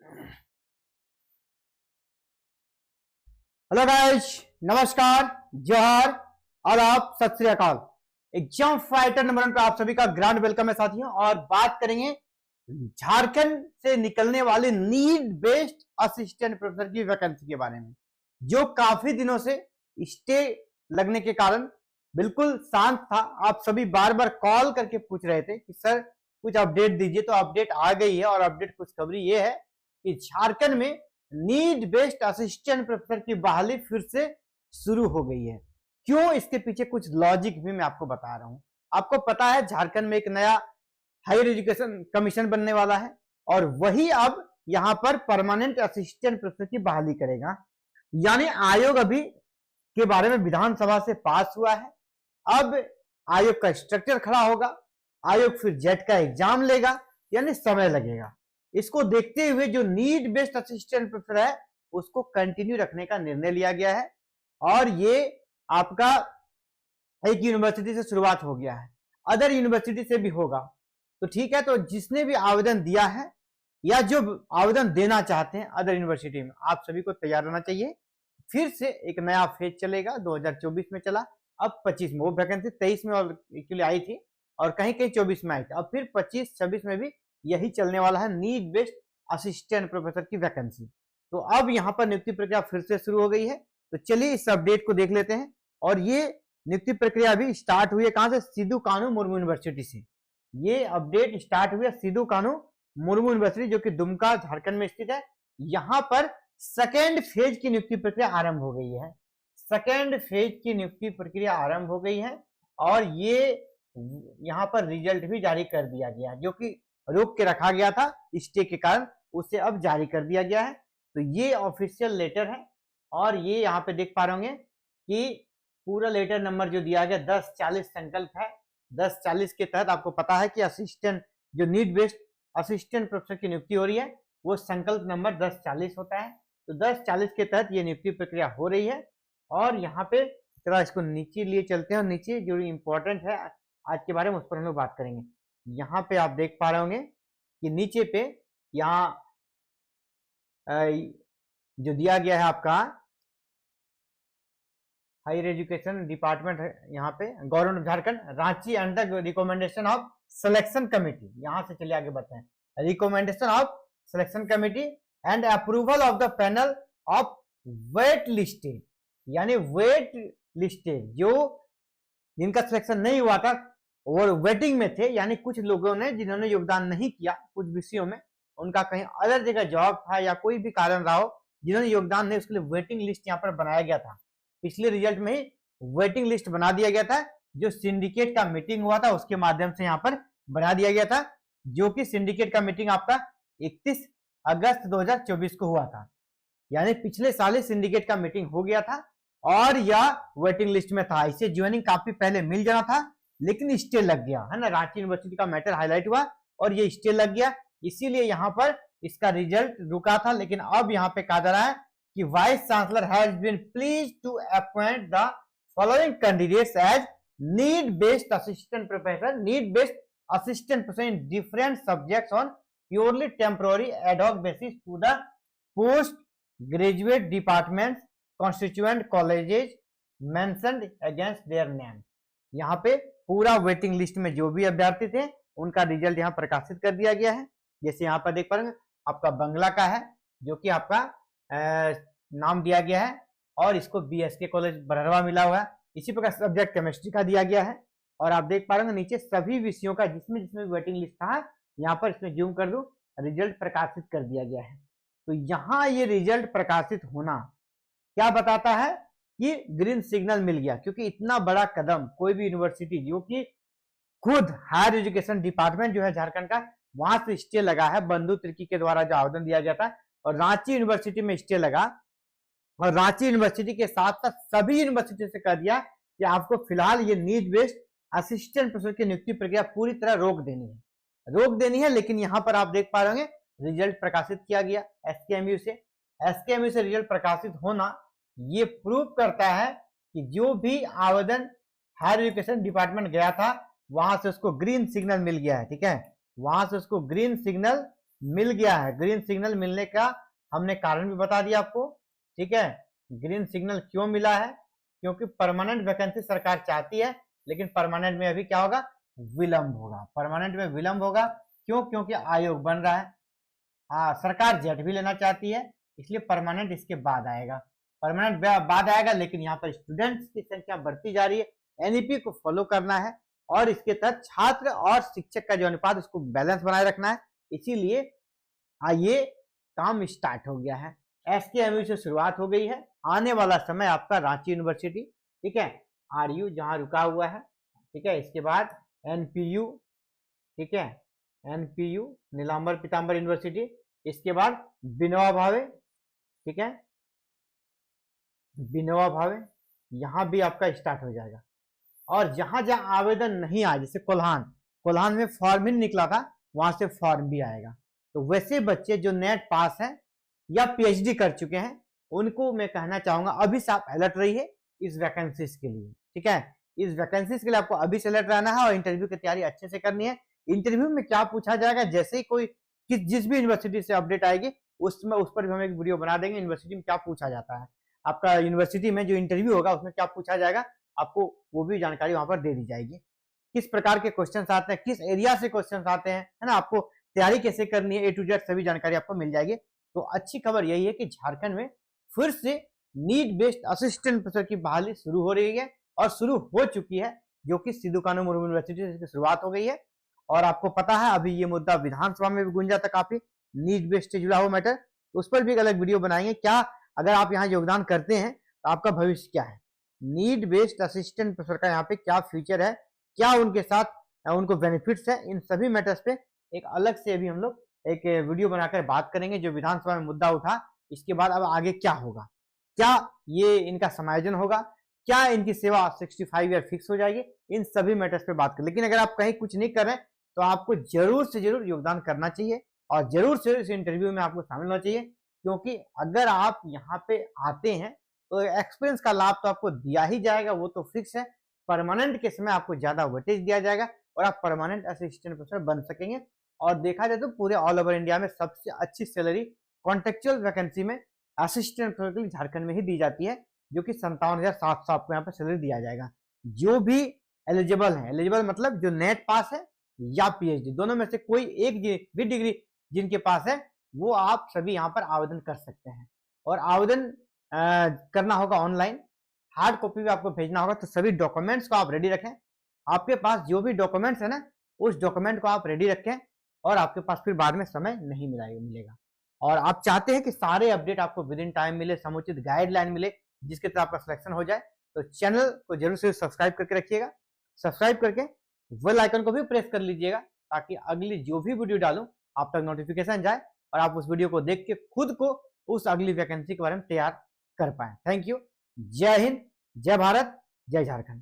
Hello guys, नमस्कार, जोहार और आप सत श्री अकाल। एग्जाम फाइटर नंबर 1 पे आप सभी का ग्रैंड वेलकम है साथियों। और बात करेंगे झारखंड से निकलने वाले नीड बेस्ड असिस्टेंट प्रोफेसर की वैकेंसी के बारे में, जो काफी दिनों से स्टे लगने के कारण बिल्कुल शांत था। आप सभी बार बार कॉल करके पूछ रहे थे कि सर कुछ अपडेट दीजिए, तो अपडेट आ गई है। और अपडेट खुशखबरी ये है कि झारखंड में नीड बेस्ड असिस्टेंट प्रोफेसर की बहाली फिर से शुरू हो गई है। क्यों, इसके पीछे कुछ लॉजिक भी मैं आपको बता रहा हूं। आपको पता है झारखंड में एक नया हायर एजुकेशन कमीशन बनने वाला है और वही अब यहां पर परमानेंट असिस्टेंट प्रोफेसर की बहाली करेगा। यानी आयोग अभी के बारे में विधानसभा से पास हुआ है। अब आयोग का स्ट्रक्चर खड़ा होगा, आयोग फिर जेट का एग्जाम लेगा, यानी समय लगेगा। इसको देखते हुए जो नीड बेस्ड असिस्टेंट प्रोफेसर है उसको कंटिन्यू रखने का निर्णय लिया गया है। और ये आपका एक यूनिवर्सिटी से शुरुआत हो गया है, अदर यूनिवर्सिटी से भी होगा तो ठीक है। तो जिसने भी आवेदन दिया है या जो आवेदन देना चाहते हैं अदर यूनिवर्सिटी में, आप सभी को तैयार रहना चाहिए। फिर से एक नया फेज चलेगा। 2024 में चला, अब 25 में, वो वैकेंसी 23 में और एक्चुअली आई थी और कहीं कहीं 24 में आई थी। अब फिर 25-26 में भी यही चलने वाला है, नीड बेस्ड असिस्टेंट प्रोफेसर की वैकेंसी। तो अब यहां पर नियुक्ति प्रक्रिया फिर से शुरू हो गई है। तो चलिए इस अपडेट को देख लेते हैं। और ये नियुक्ति प्रक्रिया अभी स्टार्ट हुई है कहां से? सिद्धू कानू मुर्मू यूनिवर्सिटी से। ये अपडेट स्टार्ट हुई है सिद्धू कानू मुर्मू यूनिवर्सिटी, जो कि दुमका झारखंड में स्थित है। यहां पर सेकेंड फेज की नियुक्ति प्रक्रिया आरंभ हो गई है। सेकेंड फेज की नियुक्ति प्रक्रिया आरंभ हो गई है और ये यहां पर रिजल्ट भी जारी कर दिया गया, जो कि रोक के रखा गया था स्टे के कारण, उसे अब जारी कर दिया गया है। तो ये ऑफिशियल लेटर है और ये यहाँ पे देख पा रहे होंगे कि पूरा लेटर नंबर जो दिया गया 1040 संकल्प है। 1040 के तहत आपको पता है कि असिस्टेंट जो नीड बेस्ड असिस्टेंट प्रोफेसर की नियुक्ति हो रही है वो संकल्प नंबर 1040 होता है। तो 1040 के तहत ये नियुक्ति प्रक्रिया हो रही है। और यहाँ पे थोड़ा इसको नीचे लिए चलते हैं और नीचे जो इम्पोर्टेंट है आज के बारे में उस पर हम लोग बात करेंगे। यहाँ पे आप देख पा रहे होंगे कि नीचे पे यहाँ जो दिया गया है आपका हायर एजुकेशन डिपार्टमेंट है, यहाँ पे government of Jharkhand, Ranchi under recommendation of selection committee. यहां से चलिए आगे बढ़ते हैं। Recommendation of selection committee and approval of the panel of wait listed, यानी वेट लिस्टेड जो जिनका सिलेक्शन नहीं हुआ था और वेटिंग में थे, यानी कुछ लोगों ने जिन्होंने योगदान नहीं किया कुछ विषयों में, उनका कहीं अदर जगह जॉब था या कोई भी कारण रहा हो, जिन्होंने योगदान नहीं, उसके लिए वेटिंग लिस्ट यहाँ पर बनाया गया था। पिछले रिजल्ट में ही वेटिंग लिस्ट बना दिया गया था, जो सिंडिकेट का मीटिंग हुआ था उसके माध्यम से यहाँ पर बना दिया गया था, जो कि सिंडिकेट का मीटिंग आपका 31 अगस्त 2024 को हुआ था। यानी पिछले साल ही सिंडिकेट का मीटिंग हो गया था और यह वेटिंग लिस्ट में था। इसे ज्वाइनिंग काफी पहले मिल जाना था, लेकिन स्टे लग गया है ना। रांची यूनिवर्सिटी का मैटर हाईलाइट हुआ और ये स्टे लग गया, इसीलिए यहाँ पर इसका रिजल्ट रुका था। लेकिन अब यहाँ पे कहा जा रहा है कि vice chancellor has been pleased to appoint the following candidates as need based assistant professor, need based assistant professor in different subjects on purely temporary ad hoc basis to the post graduate department constituent colleges mentioned against their name. यहाँ पे पूरा waiting list में जो भी अभ्यर्थी थे उनका result यहाँ प्रकाशित कर दिया गया है। जैसे यहाँ पर देख पा रहे हैं आपका बंगला का है, जो कि आपका नाम दिया गया है और इसको बीएसके कॉलेज बरहरवा मिला हुआ है। इसी प्रकार सब्जेक्ट केमिस्ट्री का दिया गया है। और आप देख पा रहे हैं नीचे सभी विषयों का जिसमें जिसमें वेटिंग लिस्ट था, यहाँ पर इसमें जूम कर दूं, रिजल्ट प्रकाशित कर दिया गया है। तो यहाँ ये रिजल्ट प्रकाशित होना क्या बताता है कि ग्रीन सिग्नल मिल गया, क्योंकि इतना बड़ा कदम कोई भी यूनिवर्सिटी जो कि खुद हायर एजुकेशन डिपार्टमेंट जो है झारखंड का, वहां से स्टे लगा है बंधु तिर्की के द्वारा जो आवेदन दिया गया था, और रांची यूनिवर्सिटी में स्टे लगा। और रांची यूनिवर्सिटी के साथ साथ सभी यूनिवर्सिटी से कह दिया कि आपको फिलहाल ये नीड बेस्ड असिस्टेंट प्रोफेसर की नियुक्ति प्रक्रिया पूरी तरह रोक देनी है। लेकिन यहाँ पर आप देख पा रहे होंगे रिजल्ट प्रकाशित किया गया एसकेएमयू से रिजल्ट प्रकाशित होना ये प्रूव करता है कि जो भी आवेदन हायर एजुकेशन डिपार्टमेंट गया था वहां से उसको ग्रीन सिग्नल मिल गया है। ठीक है, वहां से उसको ग्रीन सिग्नल मिल गया है। ग्रीन सिग्नल मिलने का हमने कारण भी बता दिया आपको, ठीक है। ग्रीन सिग्नल क्यों मिला है? क्योंकि परमानेंट वैकेंसी सरकार चाहती है, लेकिन परमानेंट में अभी क्या होगा? विलंब होगा। परमानेंट में विलंब होगा क्यों? क्योंकि आयोग बन रहा है। सरकार जेट भी लेना चाहती है, इसलिए परमानेंट इसके बाद आएगा। परमानेंट बाद आएगा, लेकिन यहाँ पर स्टूडेंट्स की संख्या बढ़ती जा रही है। एनईपी को फॉलो करना है और इसके तहत छात्र और शिक्षक का जो अनुपात उसको बैलेंस बनाए रखना है। इसीलिए ये काम स्टार्ट हो गया है। एसकेएमयू से शुरुआत हो गई है। आने वाला समय आपका रांची यूनिवर्सिटी, ठीक है, आरयू जहां रुका हुआ है, ठीक है, इसके बाद एनपीयू, ठीक है, एनपीयू नीलांबर पीतांबर यूनिवर्सिटी, इसके बाद विनोबा भावे, ठीक है, विनोबा भावे, यहां भी आपका स्टार्ट हो जाएगा। और जहां जहां आवेदन नहीं आया, जैसे कोल्हान में फॉर्म ही निकला था, वहां से फॉर्म भी आएगा। तो वैसे बच्चे जो नेट पास हैं या पीएचडी कर चुके हैं, उनको मैं कहना चाहूंगा अभी से आप अलर्ट रहिए इस वैकेंसीज के लिए, ठीक है। इस वैकेंसीज के लिए आपको अभी से अलर्ट रहना है और इंटरव्यू की तैयारी अच्छे से करनी है। इंटरव्यू में क्या पूछा जाएगा, जैसे ही कोई जिस भी यूनिवर्सिटी से अपडेट आएगी उसमें उस पर भी हम एक वीडियो बना देंगे। यूनिवर्सिटी में क्या पूछा जाता है, आपका यूनिवर्सिटी में जो इंटरव्यू होगा उसमें क्या पूछा जाएगा, आपको वो भी जानकारी वहां पर दे दी जाएगी। किस प्रकार के क्वेश्चन आते हैं, किस एरिया से क्वेश्चन आते हैं, है ना, आपको तैयारी कैसे करनी है, A to Z सभी जानकारी आपको मिल जाएगी। तो अच्छी खबर यही है कि झारखंड में फिर से नीट बेस्ड असिस्टेंट प्रोफेसर की बहाली शुरू हो रही है और शुरू हो चुकी है, जो कि सिद्धू कानू मुर्मू यूनिवर्सिटी से शुरुआत हो गई है। और आपको पता है अभी ये मुद्दा विधानसभा में भी गूंजा था काफी, नीट बेस्ड से जुड़ा हुआ मैटर, उस पर भी एक अलग वीडियो बनाएंगे। क्या अगर आप यहाँ योगदान करते हैं तो आपका भविष्य क्या है, नीट बेस्ड असिस्टेंट प्रोफेसर का यहाँ पे क्या फ्यूचर है, क्या उनके साथ उनको बेनिफिट्स है, इन सभी मैटर्स पे एक अलग से अभी हम लोग एक वीडियो बनाकर बात करेंगे। जो विधानसभा में मुद्दा उठा, इसके बाद अब आगे क्या होगा, क्या ये इनका समायोजन होगा, क्या इनकी सेवा 65 ईयर फिक्स हो जाएगी, इन सभी मैटर्स पे बात कर। लेकिन अगर आप कहीं कुछ नहीं कर रहे तो आपको जरूर से जरूर योगदान करना चाहिए और जरूर से इस इंटरव्यू में आपको शामिल होना चाहिए, क्योंकि अगर आप यहाँ पे आते हैं तो एक्सपीरियंस का लाभ तो आपको दिया ही जाएगा, वो तो फिक्स है। परमानेंट के समय आपको ज्यादा वेटेज दिया जाएगा और आप परमानेंट असिस्टेंट प्रोफेसर बन सकेंगे। और देखा जाए तो पूरे ऑल ओवर इंडिया में सबसे अच्छी सैलरी कॉन्ट्रेक्चुअल वैकेंसी में असिस्टेंट प्रोफेसर के लिए झारखंड में ही दी जाती है, जो कि 57,700 आपको यहाँ पर सैलरी दिया जाएगा। जो भी एलिजिबल है, एलिजिबल मतलब जो नेट पास है या पीएचडी, दोनों में से कोई एक भी डिग्री जिनके पास है, वो आप सभी यहाँ पर आवेदन कर सकते हैं। और आवेदन करना होगा ऑनलाइन, हार्ड कॉपी भी आपको भेजना होगा। तो सभी डॉक्यूमेंट्स को आप रेडी रखें, आपके पास जो भी डॉक्यूमेंट्स है ना, उस डॉक्यूमेंट को आप रेडी रखें और आपके पास फिर बाद में समय नहीं मिलेगा। और आप चाहते हैं कि सारे अपडेट आपको विद इन टाइम मिले, समुचित गाइडलाइन मिले, जिसके तहत आपका सिलेक्शन हो जाए, तो चैनल को जरूर से सब्सक्राइब करके रखिएगा। सब्सक्राइब करके बेल आइकन को भी प्रेस कर लीजिएगा, ताकि अगली जो भी वीडियो डालूं आप तक नोटिफिकेशन जाए और आप उस वीडियो को देख के खुद को उस अगली वैकेंसी के बारे में तैयार कर पाए। Thank you. जय हिंद, जय भारत, जय झारखंड।